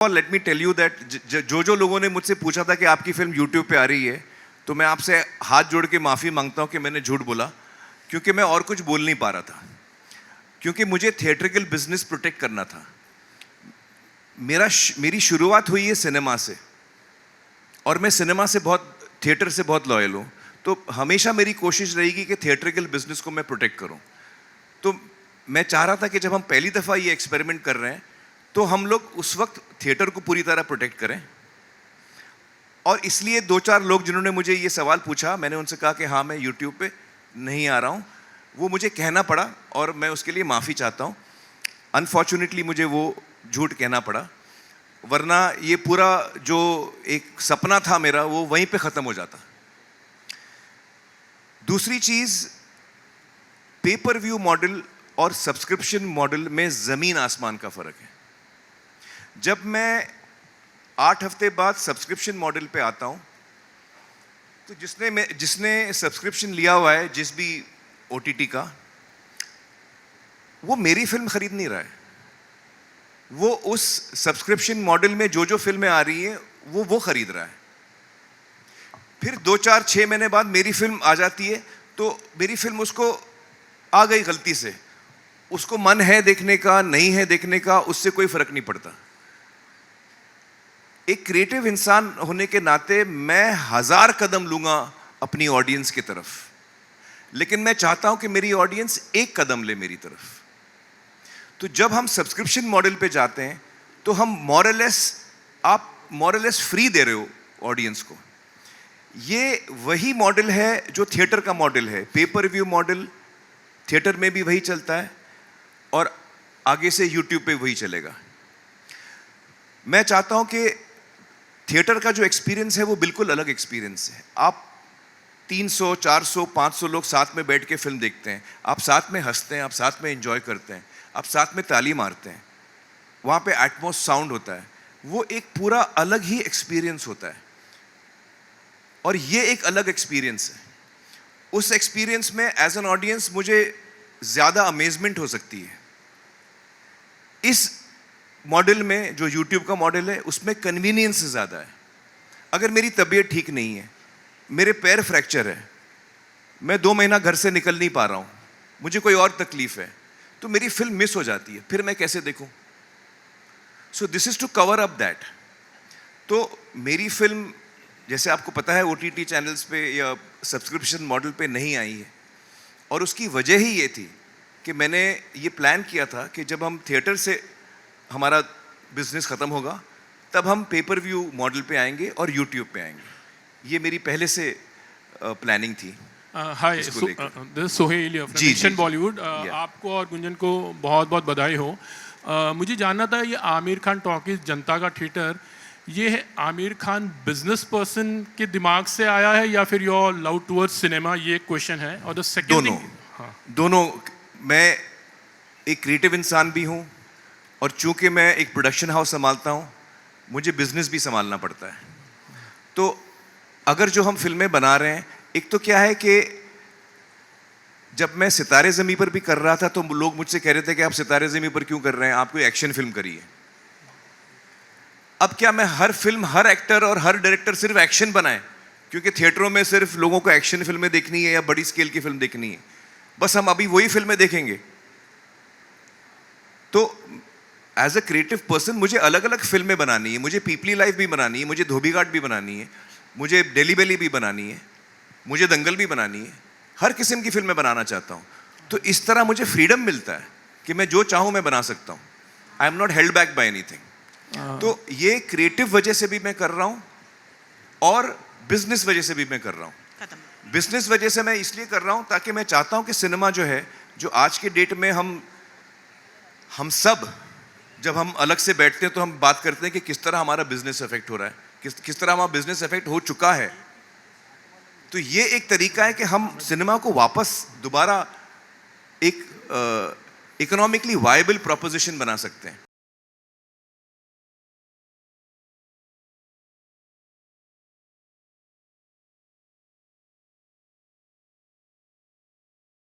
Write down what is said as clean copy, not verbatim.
Late me tell you that जो लोगों ने मुझसे पूछा था कि आपकी फिल्म यूट्यूब पे आ रही है, तो मैं आपसे हाथ जोड़ के माफ़ी मांगता हूँ कि मैंने झूठ बोला, क्योंकि मैं और कुछ बोल नहीं पा रहा था, क्योंकि मुझे थिएट्रिकल बिजनेस प्रोटेक्ट करना था। मेरी शुरुआत हुई है सिनेमा से, और मैं सिनेमा से थिएटर से बहुत लॉयल हूँ, तो हमेशा मेरी कोशिश रहेगी कि थिएट्रिकल बिजनेस को मैं प्रोटेक्ट करूँ। तो मैं चाह रहा था कि जब हम पहली दफ़ा ये एक्सपेरिमेंट कर रहे हैं, तो हम लोग उस वक्त थिएटर को पूरी तरह प्रोटेक्ट करें। और इसलिए 2-4 लोग जिन्होंने मुझे ये सवाल पूछा, मैंने उनसे कहा कि हाँ, मैं यूट्यूब पे नहीं आ रहा हूँ। वो मुझे कहना पड़ा और मैं उसके लिए माफ़ी चाहता हूँ। अनफॉर्चुनेटली मुझे वो झूठ कहना पड़ा, वरना ये पूरा जो एक सपना था मेरा, वो वहीं पे ख़त्म हो जाता। दूसरी चीज़, पेपर व्यू मॉडल और सब्सक्रिप्शन मॉडल में ज़मीन आसमान का फ़र्क है। जब मैं 8 हफ्ते बाद सब्सक्रिप्शन मॉडल पे आता हूं, तो जिसने सब्सक्रिप्शन लिया हुआ है जिस भी OTT का, वो मेरी फिल्म खरीद नहीं रहा है। वो उस सब्सक्रिप्शन मॉडल में जो फिल्में आ रही हैं वो खरीद रहा है। फिर 2-4-6 महीने बाद मेरी फिल्म आ जाती है, तो मेरी फिल्म उसको आ गई गलती से, उसको मन है देखने का, नहीं है देखने का, उससे कोई फर्क नहीं पड़ता। एक क्रिएटिव इंसान होने के नाते मैं 1000 कदम लूंगा अपनी ऑडियंस की तरफ, लेकिन मैं चाहता हूं कि मेरी ऑडियंस 1 कदम ले मेरी तरफ। तो जब हम सब्सक्रिप्शन मॉडल पे जाते हैं, तो हम आप मोरलेस फ्री दे रहे हो ऑडियंस को। ये वही मॉडल है जो थिएटर का मॉडल है। पेपर व्यू मॉडल थिएटर में भी वही चलता है, और आगे से यूट्यूब पे वही चलेगा। मैं चाहता हूं कि थिएटर का जो एक्सपीरियंस है वो बिल्कुल अलग एक्सपीरियंस है। आप 300, 400, 500 लोग साथ में बैठ के फिल्म देखते हैं, आप साथ में हंसते हैं, आप साथ में एंजॉय करते हैं, आप साथ में ताली मारते हैं, वहाँ पे एटमॉस साउंड होता है। वो एक पूरा अलग ही एक्सपीरियंस होता है, और ये एक अलग एक्सपीरियंस है। उस एक्सपीरियंस में एज एन ऑडियंस मुझे ज़्यादा अमेजमेंट हो सकती है। इस मॉडल में, जो यूट्यूब का मॉडल है, उसमें कन्वीनियंस ज़्यादा है। अगर मेरी तबीयत ठीक नहीं है, मेरे पैर फ्रैक्चर है, मैं 2 महीना घर से निकल नहीं पा रहा हूँ, मुझे कोई और तकलीफ है, तो मेरी फिल्म मिस हो जाती है, फिर मैं कैसे देखूँ? So this is to cover up that. तो मेरी फिल्म, जैसे आपको पता है, OTT चैनल्स पे या सब्सक्रिप्शन मॉडल पे नहीं आई है, और उसकी वजह ही ये थी कि मैंने ये प्लान किया था कि जब हम थिएटर से हमारा बिजनेस ख़त्म होगा, तब हम पेपर व्यू मॉडल पे आएंगे और यूट्यूब पे आएंगे। ये मेरी पहले से प्लानिंग थी। Hi, this is Sohail of nation Bollywood. आपको और गुंजन को बहुत बहुत बधाई हो। मुझे जानना था, ये आमिर खान टॉकीज, जनता का थिएटर, ये है आमिर खान बिजनेस पर्सन के दिमाग से आया है या फिर योर लव टुवर्ड्स सिनेमा? ये क्वेश्चन है। और द सेकंड दोनों। मैं एक क्रिएटिव इंसान भी हूँ, और चूंकि मैं एक प्रोडक्शन हाउस संभालता हूँ, मुझे बिजनेस भी संभालना पड़ता है। तो अगर जो हम फिल्में बना रहे हैं, एक तो क्या है कि जब मैं सितारे ज़मीं पर भी कर रहा था, तो लोग मुझसे कह रहे थे कि आप सितारे ज़मीं पर क्यों कर रहे हैं, आप कोई एक्शन फिल्म करिए। अब क्या मैं हर फिल्म, हर एक्टर और हर डायरेक्टर सिर्फ एक्शन बनाए, क्योंकि थिएटरों में सिर्फ लोगों को एक्शन फिल्में देखनी है या बड़ी स्केल की फिल्म देखनी है, बस हम अभी वही फिल्में देखेंगे? तो एज अ क्रिएटिव पर्सन मुझे अलग अलग फिल्में बनानी है। मुझे पीपली लाइफ भी बनानी है, मुझे धोबी घाट भी बनानी है, मुझे डेली बेली भी बनानी है, मुझे दंगल भी बनानी है। हर किस्म की फिल्में बनाना चाहता हूँ। तो इस तरह मुझे फ्रीडम मिलता है कि मैं जो चाहूँ मैं बना सकता हूँ। I am not held back by anything. तो ये क्रिएटिव वजह से भी मैं कर रहा हूँ, और बिजनेस वजह से भी मैं कर रहा हूँ। बिजनेस वजह से मैं इसलिए कर रहा हूँ ताकि मैं चाहता हूँ कि सिनेमा जो है, जो आज के डेट में हम सब जब हम अलग से बैठते हैं, तो हम बात करते हैं कि किस तरह हमारा बिजनेस इफेक्ट हो रहा है, किस तरह हमारा बिजनेस इफेक्ट हो चुका है। तो ये एक तरीका है कि हम सिनेमा को वापस दोबारा एक इकोनॉमिकली वायबल प्रोपोजिशन बना सकते हैं।